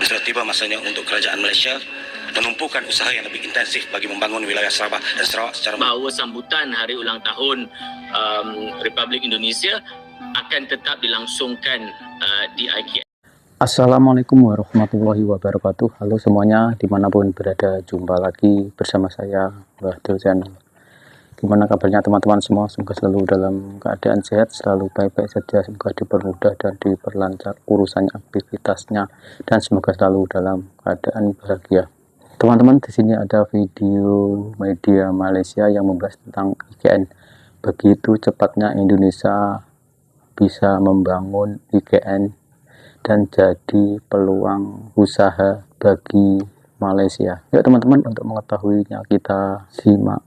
Sudah tiba masanya untuk kerajaan Malaysia menumpukan usaha yang lebih intensif bagi membangun wilayah Sabah dan Sarawak secara bahawa sambutan hari ulang tahun Republik Indonesia akan tetap dilangsungkan di IKN. Assalamualaikum warahmatullahi wabarakatuh. Halo semuanya, dimanapun berada, jumpa lagi bersama saya, Mbah Dul Channel. Gimana kabarnya teman-teman semua? Semoga selalu dalam keadaan sehat, selalu baik-baik saja. Semoga dipermudah dan diperlancar urusannya, aktivitasnya, dan semoga selalu dalam keadaan bahagia. Teman-teman, di sini ada video media Malaysia yang membahas tentang IKN. Begitu cepatnya Indonesia bisa membangun IKN dan jadi peluang usaha bagi Malaysia. Yuk teman-teman, untuk mengetahuinya kita simak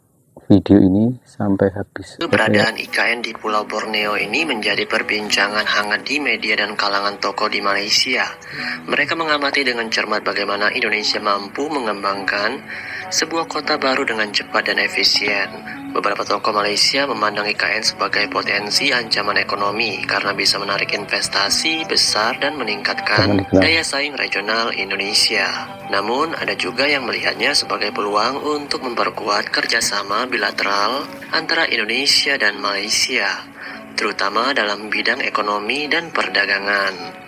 video ini sampai habis. Keberadaan IKN di Pulau Borneo ini menjadi perbincangan hangat di media dan kalangan tokoh di Malaysia. Mereka mengamati dengan cermat bagaimana Indonesia mampu mengembangkan sebuah kota baru dengan cepat dan efisien. Beberapa tokoh Malaysia memandang IKN sebagai potensi ancaman ekonomi karena bisa menarik investasi besar dan meningkatkan daya saing regional Indonesia. Namun, ada juga yang melihatnya sebagai peluang untuk memperkuat kerjasama bilateral antara Indonesia dan Malaysia, terutama dalam bidang ekonomi dan perdagangan.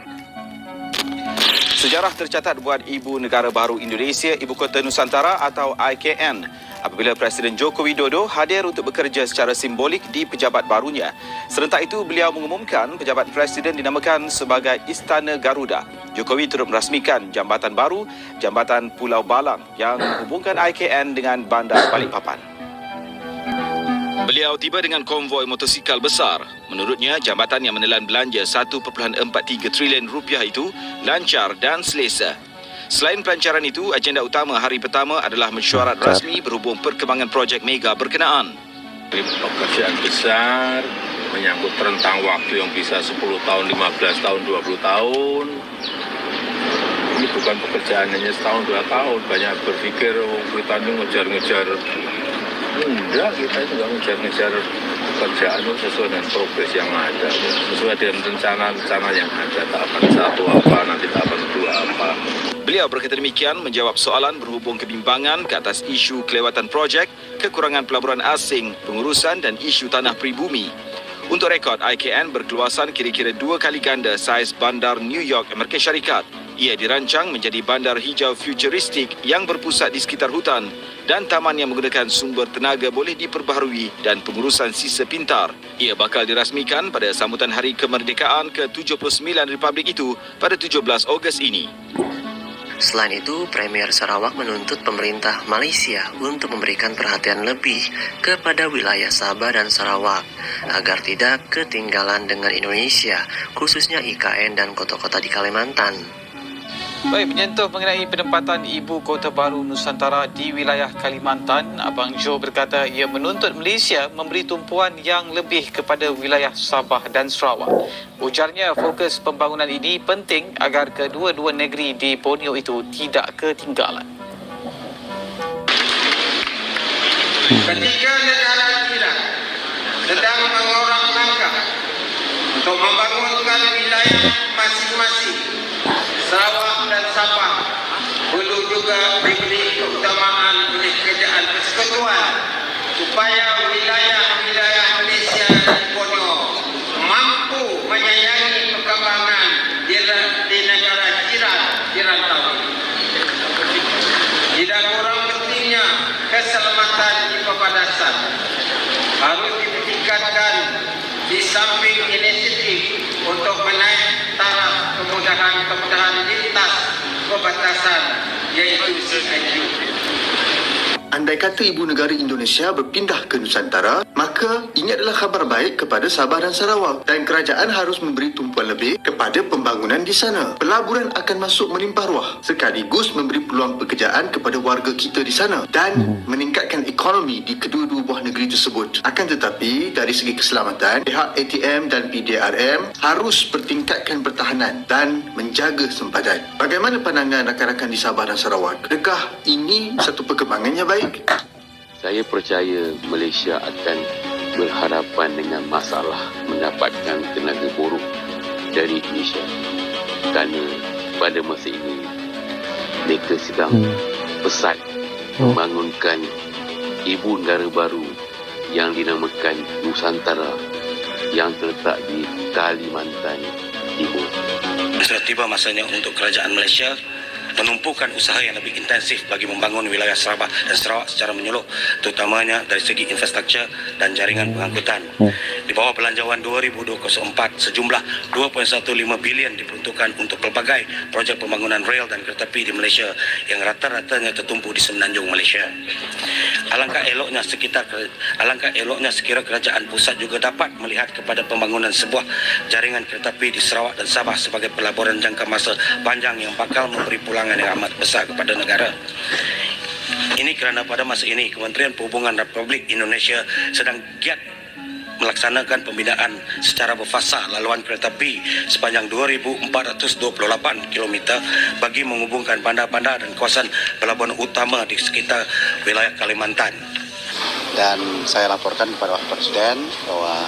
Sejarah tercatat buat Ibu Negara Baru Indonesia, Ibu Kota Nusantara atau IKN, apabila Presiden Joko Widodo hadir untuk bekerja secara simbolik di pejabat barunya. Serentak itu, beliau mengumumkan pejabat Presiden dinamakan sebagai Istana Garuda. Jokowi turut merasmikan jambatan baru, Jambatan Pulau Balang, yang menghubungkan IKN dengan Bandar Balikpapan. Beliau tiba dengan konvoi motosikal besar. Menurutnya, jambatan yang menelan belanja 1.43 trilion rupiah itu lancar dan selesa. Selain pelancaran itu, agenda utama hari pertama adalah mesyuarat rasmi berhubung perkembangan projek mega berkenaan. Pekerjaan besar menyangkut rentang waktu yang bisa 10 tahun, 15 tahun, 20 tahun. Ini bukan pekerjaan hanya setahun, 2 tahun. Banyak berpikir, kita ini ngejar-ngejar. Enggak, kita juga ngejar-ngejar pekerjaan sesuai dengan progres yang ada, sesuai dengan rencana-rencana yang ada. Tahapan 1 apa, nanti tahapan 2 apa. Beliau berkata demikian menjawab soalan berhubung kebimbangan ke atas isu kelewatan projek, kekurangan pelaburan asing, pengurusan dan isu tanah pribumi. Untuk rekod, IKN berkeluasan kira-kira 2 kali ganda saiz bandar New York, Amerika Syarikat. Ia dirancang menjadi bandar hijau futuristik yang berpusat di sekitar hutan dan taman yang menggunakan sumber tenaga boleh diperbaharui dan pengurusan sisa pintar. Ia bakal dirasmikan pada sambutan Hari Kemerdekaan ke-79 Republik itu pada 17 Ogos ini. Selain itu, Premier Sarawak menuntut pemerintah Malaysia untuk memberikan perhatian lebih kepada wilayah Sabah dan Sarawak agar tidak ketinggalan dengan Indonesia, khususnya IKN dan kota-kota di Kalimantan. Baik, menyentuh mengenai penempatan Ibu Kota Baru Nusantara di wilayah Kalimantan, Abang Jo berkata ia menuntut Malaysia memberi tumpuan yang lebih kepada wilayah Sabah dan Sarawak. Ujarnya fokus pembangunan ini penting agar kedua-dua negeri di Borneo itu tidak ketinggalan. Ketika negara kita sedang mengorak langkah untuk membangunkan wilayah masing-masing, Sarawak dan Sabah perlu juga diberi keutamaan oleh kerajaan persekutuan supaya wilayah-wilayah Malaysia dan Borneo mampu menyayangi perkembangan di negara jiran tahu. Tidak kurang pentingnya keselamatan di perbatasan harus ditingkatkan di samping inisiatif untuk menaik taraf kemudahan lintas perbatasan, yaitu CIQ. Andai kata Ibu Negara Indonesia berpindah ke Nusantara, maka ini adalah khabar baik kepada Sabah dan Sarawak dan kerajaan harus memberi tumpuan lebih kepada pembangunan di sana. Pelaburan akan masuk melimpah ruah sekaligus memberi peluang pekerjaan kepada warga kita di sana dan meningkatkan ekonomi di kedua-dua buah negeri tersebut. Akan tetapi, dari segi keselamatan, pihak ATM dan PDRM harus bertingkatkan pertahanan dan menjaga sempadan. Bagaimana pandangan rakan-rakan di Sabah dan Sarawak? Adakah ini satu perkembangan yang baik? Saya percaya Malaysia akan berhadapan dengan masalah mendapatkan tenaga buruh dari Indonesia kerana pada masa ini kita sedang pesat membangunkan ibu negara baru yang dinamakan Nusantara yang terletak di Kalimantan Timur. Sudah tiba masanya untuk kerajaan Malaysia menumpukan usaha yang lebih intensif bagi membangun wilayah Sabah dan Sarawak secara menyeluruh, terutamanya dari segi infrastruktur dan jaringan pengangkutan. Di bawah Belanjawan 2024, sejumlah 2.15 bilion diperuntukkan untuk pelbagai projek pembangunan rel dan kereta api di Malaysia yang rata-ratanya tertumpu di Semenanjung Malaysia. Alangkah eloknya sekira kerajaan pusat juga dapat melihat kepada pembangunan sebuah jaringan kereta api di Sarawak dan Sabah sebagai pelaburan jangka masa panjang yang bakal memberi pulangan yang amat besar kepada negara. Ini kerana pada masa ini Kementerian Perhubungan Republik Indonesia sedang giat melaksanakan pembinaan secara berfasa laluan kereta api sepanjang 2,428 km bagi menghubungkan bandar-bandar dan kawasan pelabuhan utama di sekitar wilayah Kalimantan. Dan saya laporkan kepada Wakil Presiden bahwa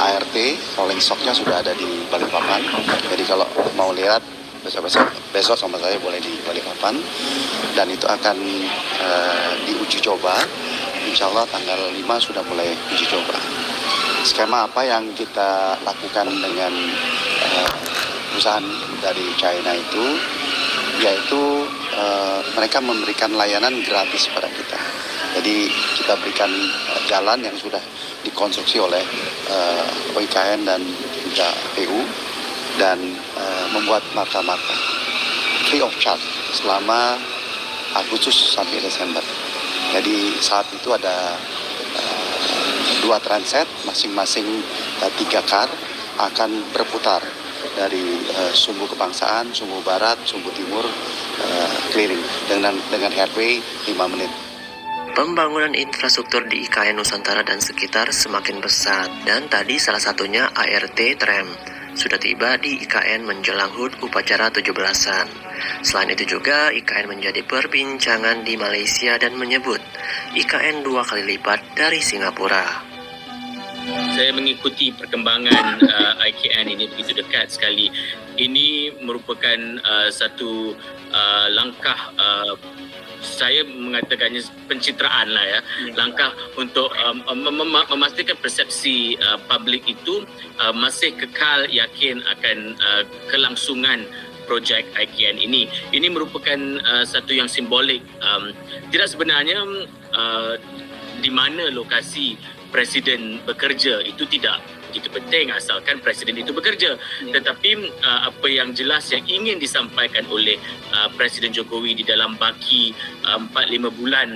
ART rolling stocknya sudah ada di Balikpapan. Jadi kalau mau lihat besok sama saya boleh di Balikpapan, dan itu akan diuji coba. Insya Allah tanggal 5 sudah mulai uji coba. Skema apa yang kita lakukan dengan perusahaan dari China itu, yaitu mereka memberikan layanan gratis pada kita. Jadi kita berikan jalan yang sudah dikonstruksi oleh OIKN dan juga PU, dan membuat marka-marka free of charge selama Agustus sampai Desember. Jadi saat itu ada 2 transit, masing-masing 3 kar akan berputar dari Sumbu Kebangsaan, Sumbu Barat, Sumbu Timur, keliling dengan airway 5 menit. Pembangunan infrastruktur di IKN Nusantara dan sekitar semakin besar, dan tadi salah satunya ART Tram sudah tiba di IKN menjelang HUT upacara 17-an. Selain itu juga IKN menjadi perbincangan di Malaysia dan menyebut IKN 2 kali lipat dari Singapura. Saya mengikuti perkembangan IKN ini begitu dekat sekali. Ini merupakan satu langkah, saya mengatakannya pencitraan lah ya, langkah untuk memastikan persepsi publik itu masih kekal yakin akan kelangsungan projek IKN ini. Ini merupakan satu yang simbolik. Tidak sebenarnya di mana lokasi Presiden bekerja itu tidak begitu penting asalkan Presiden itu bekerja. Tetapi apa yang jelas yang ingin disampaikan oleh Presiden Jokowi di dalam baki 3 bulan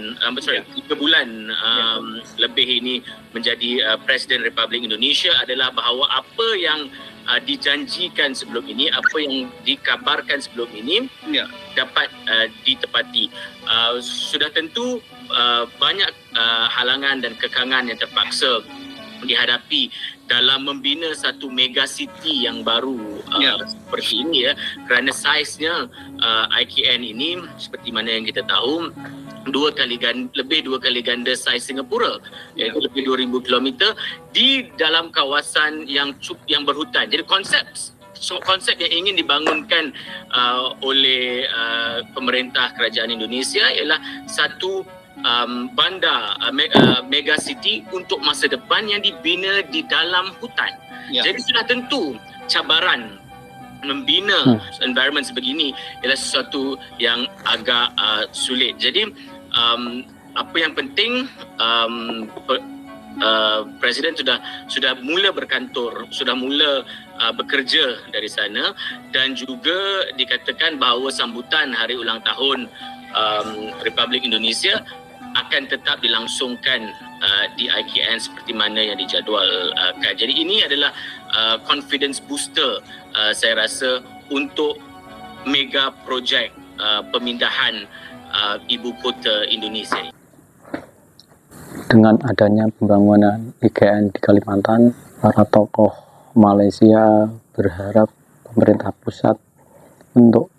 lebih ini menjadi Presiden Republik Indonesia adalah bahawa apa yang dijanjikan sebelum ini, apa yang dikabarkan sebelum ini dapat ditepati. Sudah tentu banyak halangan dan kekangan yang terpaksa dihadapi dalam membina satu mega city yang baru seperti ini ya, kerana saiznya IKN ini seperti mana yang kita tahu lebih 2 kali ganda saiz Singapura, iaitu lebih 2,000 km di dalam kawasan yang berhutan. Jadi konsep yang ingin dibangunkan oleh pemerintah kerajaan Indonesia ialah satu bandar mega city untuk masa depan yang dibina di dalam hutan. Jadi sudah tentu cabaran membina environment sebegini ialah sesuatu yang agak sulit. Jadi apa yang penting, Presiden sudah mula berkantor, sudah mula bekerja dari sana, dan juga dikatakan bahawa sambutan hari ulang tahun Republik Indonesia akan tetap dilangsungkan di IKN seperti mana yang dijadualkan. Jadi ini adalah confidence booster saya rasa untuk mega projek pemindahan ibu kota Indonesia. Dengan adanya pembangunan IKN di Kalimantan, para tokoh Malaysia berharap pemerintah pusat untuk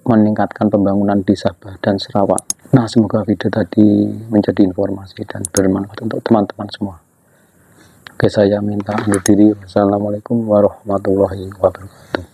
meningkatkan pembangunan di Sabah dan Sarawak. Nah, semoga video tadi menjadi informasi dan bermanfaat untuk teman-teman semua. Oke, saya minta undur diri. Wassalamualaikum warahmatullahi wabarakatuh.